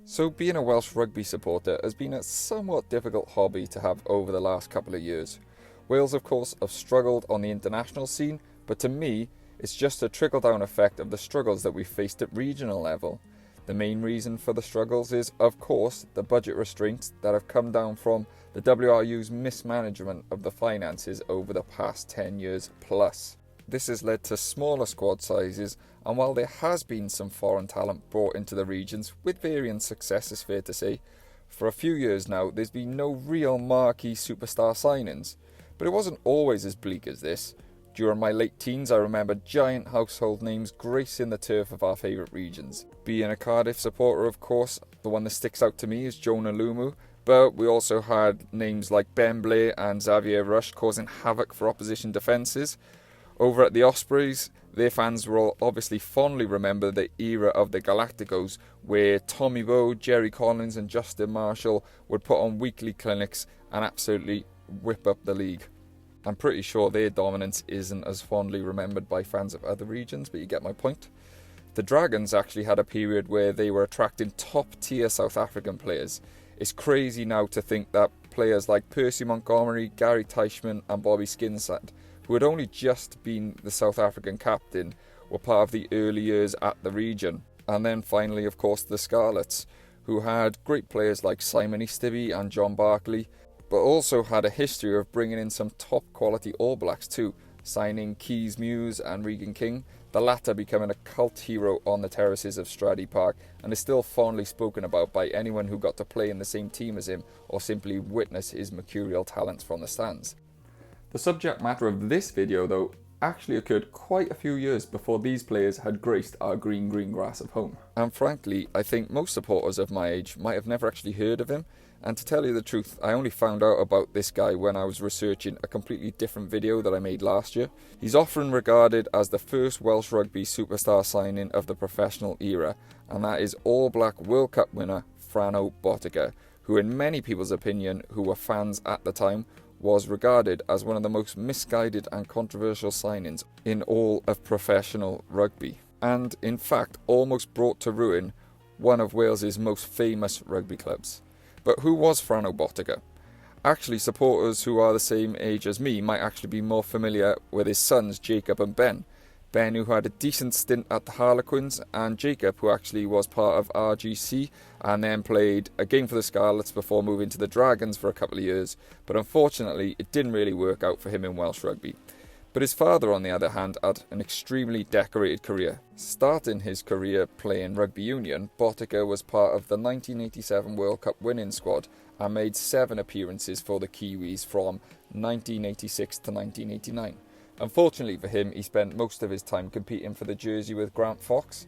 So being a Welsh Rugby supporter has been a somewhat difficult hobby to have over the last couple of years. Wales, of course, have struggled on the international scene, but to me, it's just a trickle-down effect of the struggles that we faced at regional level. The main reason for the struggles is, of course, the budget restraints that have come down from the WRU's mismanagement of the finances over the past 10 years plus. This has led to smaller squad sizes, and while there has been some foreign talent brought into the regions, with varying success is fair to say, for a few years now there's been no real marquee superstar signings. But it wasn't always as bleak as this. During my late teens I remember giant household names gracing the turf of our favourite regions. Being a Cardiff supporter, of course, the one that sticks out to me is Jonah Lumu, but we also had names like Ben Blair and Xavier Rush causing havoc for opposition defences. Over at the Ospreys, their fans will obviously fondly remember the era of the Galacticos, where Tommy Bowe, Jerry Collins and Justin Marshall would put on weekly clinics and absolutely whip up the league. I'm pretty sure their dominance isn't as fondly remembered by fans of other regions, but you get my point. The Dragons actually had a period where they were attracting top-tier South African players. It's crazy now to think that players like Percy Montgomery, Gary Teichmann and Bobby Skinsand, who had only just been the South African captain, were part of the early years at the region. And then finally, of course, the Scarlets, who had great players like Simon Easterby and John Barkley, but also had a history of bringing in some top quality All Blacks too, signing Keys Mews and Regan King, the latter becoming a cult hero on the terraces of Stradey Park and is still fondly spoken about by anyone who got to play in the same team as him or simply witness his mercurial talents from the stands. The subject matter of this video, though, actually occurred quite a few years before these players had graced our green grass of home. And frankly, I think most supporters of my age might have never actually heard of him, and to tell you the truth, I only found out about this guy when I was researching a completely different video that I made last year. He's often regarded as the first Welsh Rugby superstar signing of the professional era, and that is All Black World Cup winner Frano Botica, who in many people's opinion, who were fans at the time, was regarded as one of the most misguided and controversial signings in all of professional rugby, and in fact almost brought to ruin one of Wales's most famous rugby clubs. But who was Frano Botica? Actually, supporters who are the same age as me might actually be more familiar with his sons Jacob and Ben. Ben, who had a decent stint at the Harlequins, and Jacob, who actually was part of RGC and then played a game for the Scarlets before moving to the Dragons for a couple of years, but unfortunately it didn't really work out for him in Welsh Rugby. But his father, on the other hand, had an extremely decorated career. Starting his career playing rugby union, Botica was part of the 1987 World Cup winning squad and made 7 appearances for the Kiwis from 1986 to 1989. Unfortunately for him, he spent most of his time competing for the jersey with Grant Fox.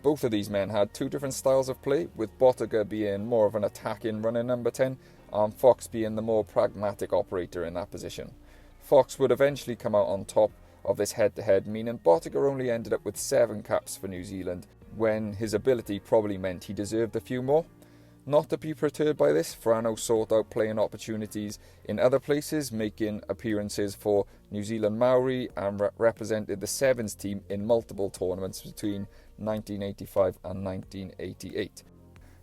Both of these men had 2 different styles of play, with Botica being more of an attacking running number 10 and Fox being the more pragmatic operator in that position. Fox would eventually come out on top of this head-to-head, meaning Botica only ended up with 7 caps for New Zealand, when his ability probably meant he deserved a few more. Not to be perturbed by this, Frano sought out playing opportunities in other places, making appearances for New Zealand Maori and represented the Sevens team in multiple tournaments between 1985 and 1988.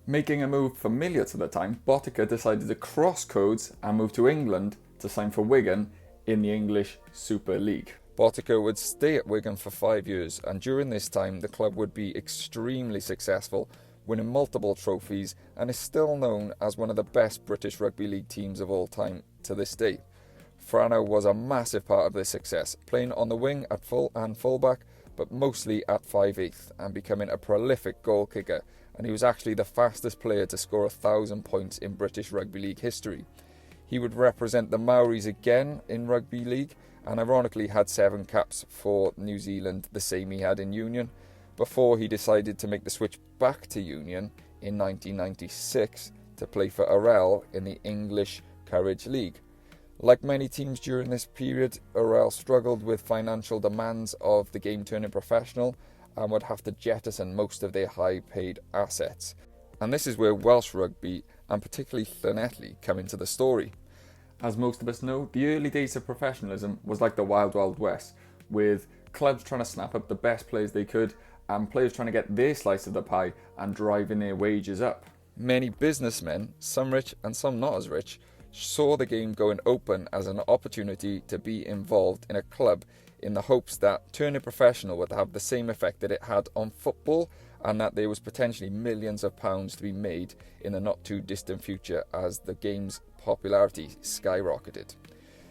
Making a move familiar to the time, Botica decided to cross codes and move to England to sign for Wigan in the English Super League. Botica would stay at Wigan for 5 years, and during this time the club would be extremely successful, winning multiple trophies, and is still known as one of the best British Rugby League teams of all time to this day. Frano was a massive part of this success, playing on the wing at full and fullback, but mostly at 5/8, and becoming a prolific goal kicker, and he was actually the fastest player to score 1,000 points in British Rugby League history. He would represent the Maoris again in Rugby League, and ironically had 7 caps for New Zealand, the same he had in Union, before he decided to make the switch back to Union in 1996 to play for Arel in the English Courage League. Like many teams during this period, Arel struggled with financial demands of the game turning professional and would have to jettison most of their high-paid assets. And this is where Welsh Rugby, and particularly Llanelli, come into the story. As most of us know, the early days of professionalism was like the Wild Wild West, with clubs trying to snap up the best players they could and players trying to get their slice of the pie and driving their wages up. Many businessmen, some rich and some not as rich, saw the game going open as an opportunity to be involved in a club in the hopes that turning professional would have the same effect that it had on football, and that there was potentially millions of pounds to be made in the not too distant future as the game's popularity skyrocketed.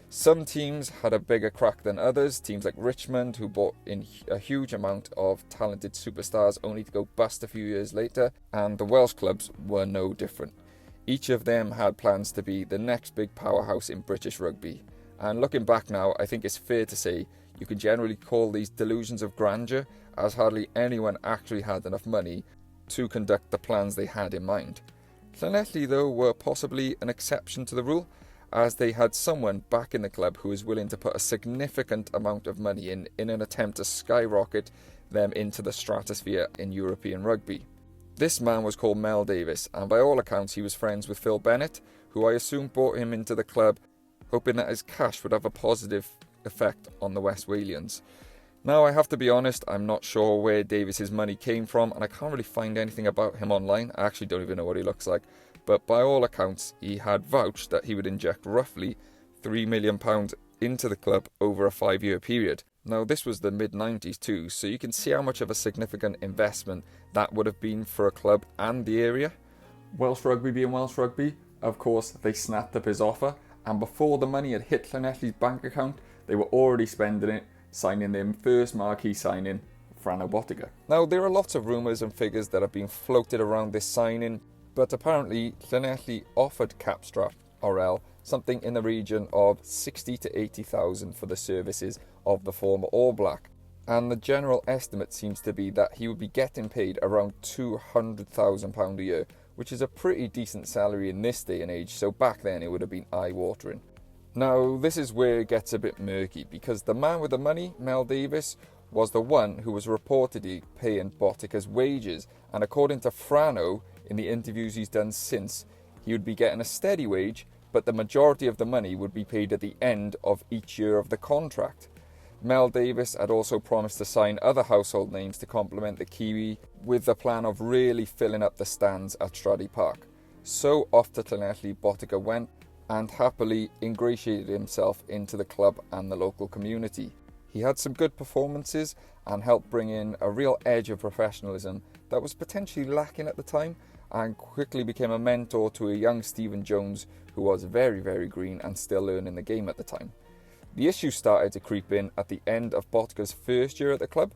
Some teams had a bigger crack than others, teams like Richmond, who brought in a huge amount of talented superstars only to go bust a few years later, and the Welsh clubs were no different. Each of them had plans to be the next big powerhouse in British rugby, and looking back now, I think it's fair to say you can generally call these delusions of grandeur, as hardly anyone actually had enough money to conduct the plans they had in mind. Llanelli, though, were possibly an exception to the rule, as they had someone back in the club who was willing to put a significant amount of money in an attempt to skyrocket them into the stratosphere in European rugby. This man was called Mel Davis, and by all accounts he was friends with Phil Bennett, who I assume brought him into the club hoping that his cash would have a positive effect on the West Walians. Now, I have to be honest, I'm not sure where Davis's money came from, and I can't really find anything about him online. I actually don't even know what he looks like. But by all accounts, he had vouched that he would inject roughly £3 million into the club over a 5-year period. Now, this was the mid-90s too, so you can see how much of a significant investment that would have been for a club and the area. Welsh Rugby being Welsh Rugby, of course, they snapped up his offer, and before the money had hit Llanelli's bank account, they were already spending it, signing their first marquee signing, Frano Botica. Now, there are lots of rumours and figures that have been floated around this signing, but apparently Llanelli offered Capstrap, RL, something in the region of 60 to 80,000 for the services of the former All Black, and the general estimate seems to be that he would be getting paid around £200,000 a year, which is a pretty decent salary in this day and age, so back then it would have been eye-watering. Now, this is where it gets a bit murky, because the man with the money, Mel Davis, was the one who was reportedly paying Botica's wages, and according to Frano, in the interviews he's done since, he would be getting a steady wage, but the majority of the money would be paid at the end of each year of the contract. Mel Davis had also promised to sign other household names to complement the Kiwi, with the plan of really filling up the stands at Stradey Park. So off to Llanelli Botica went, and happily ingratiated himself into the club and the local community. He had some good performances and helped bring in a real edge of professionalism that was potentially lacking at the time, and quickly became a mentor to a young Stephen Jones who was very, very green and still learning the game at the time. The issue started to creep in at the end of Botica's first year at the club.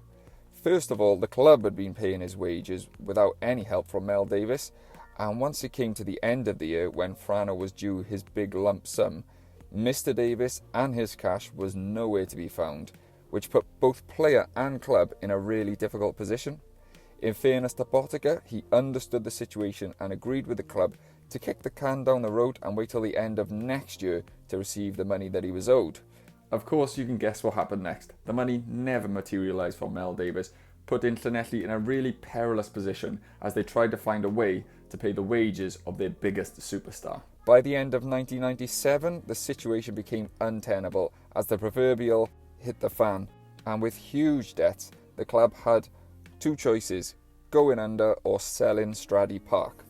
First of all, the club had been paying his wages without any help from Mel Davis, and once it came to the end of the year when Frano was due his big lump sum, Mr. Davis and his cash was nowhere to be found, which put both player and club in a really difficult position. In fairness to Botica, he understood the situation and agreed with the club to kick the can down the road and wait till the end of next year to receive the money that he was owed. Of course, you can guess what happened next. The money never materialised for Mel Davis, putting Llanelli in a really perilous position as they tried to find a way to pay the wages of their biggest superstar. By the end of 1997, the situation became untenable as the proverbial hit the fan, and with huge debts, the club had two choices: going under or selling Stradey Park.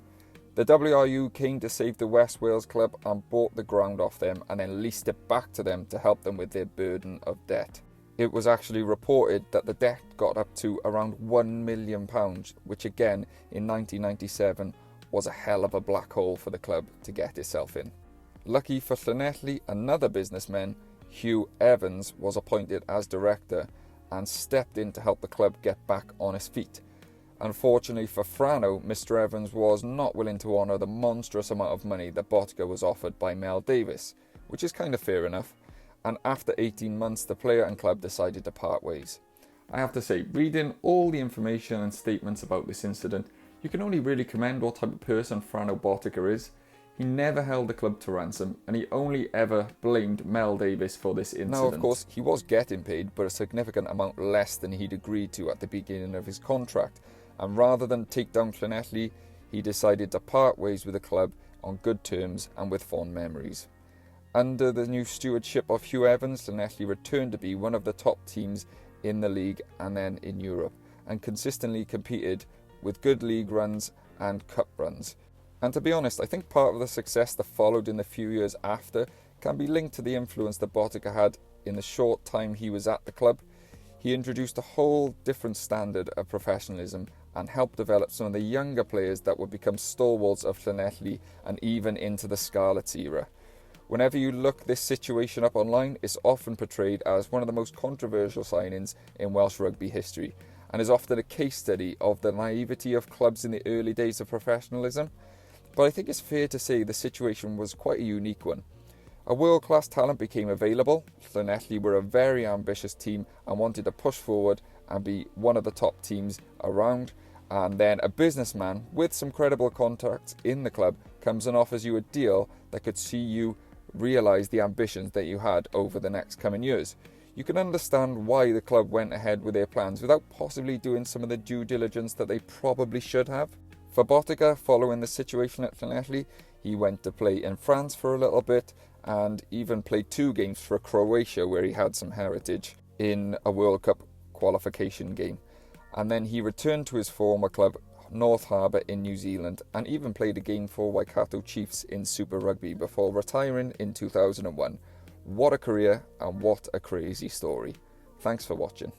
The WRU came to save the West Wales club and bought the ground off them and then leased it back to them to help them with their burden of debt. It was actually reported that the debt got up to around £1 million, which again in 1997 was a hell of a black hole for the club to get itself in. Lucky for Llanelli, another businessman, Hugh Evans, was appointed as director and stepped in to help the club get back on its feet. Unfortunately for Frano, Mr. Evans was not willing to honour the monstrous amount of money that Botica was offered by Mel Davis, which is kind of fair enough, and after 18 months the player and club decided to part ways. I have to say, reading all the information and statements about this incident, you can only really commend what type of person Frano Botica is. He never held the club to ransom, and he only ever blamed Mel Davis for this incident. Now, of course, he was getting paid, but a significant amount less than he'd agreed to at the beginning of his contract, and rather than take down Llanelli, he decided to part ways with the club on good terms and with fond memories. Under the new stewardship of Hugh Evans, Llanelli returned to be one of the top teams in the league and then in Europe, and consistently competed with good league runs and cup runs. And to be honest, I think part of the success that followed in the few years after can be linked to the influence that Botica had in the short time he was at the club. He introduced a whole different standard of professionalism and helped develop some of the younger players that would become stalwarts of Llanelli and even into the Scarlets era. Whenever you look this situation up online, it's often portrayed as one of the most controversial signings in Welsh rugby history, and is often a case study of the naivety of clubs in the early days of professionalism. But I think it's fair to say the situation was quite a unique one. A world-class talent became available. Llanelli were a very ambitious team and wanted to push forward and be one of the top teams around. And then a businessman with some credible contacts in the club comes and offers you a deal that could see you realise the ambitions that you had over the next coming years. You can understand why the club went ahead with their plans without possibly doing some of the due diligence that they probably should have. For Botica, following the situation at Llanelli, he went to play in France for a little bit and even played 2 games for Croatia, where he had some heritage in a World Cup qualification game. And then he returned to his former club, North Harbour in New Zealand, and even played a game for Waikato Chiefs in Super Rugby before retiring in 2001. What a career and what a crazy story. Thanks for watching.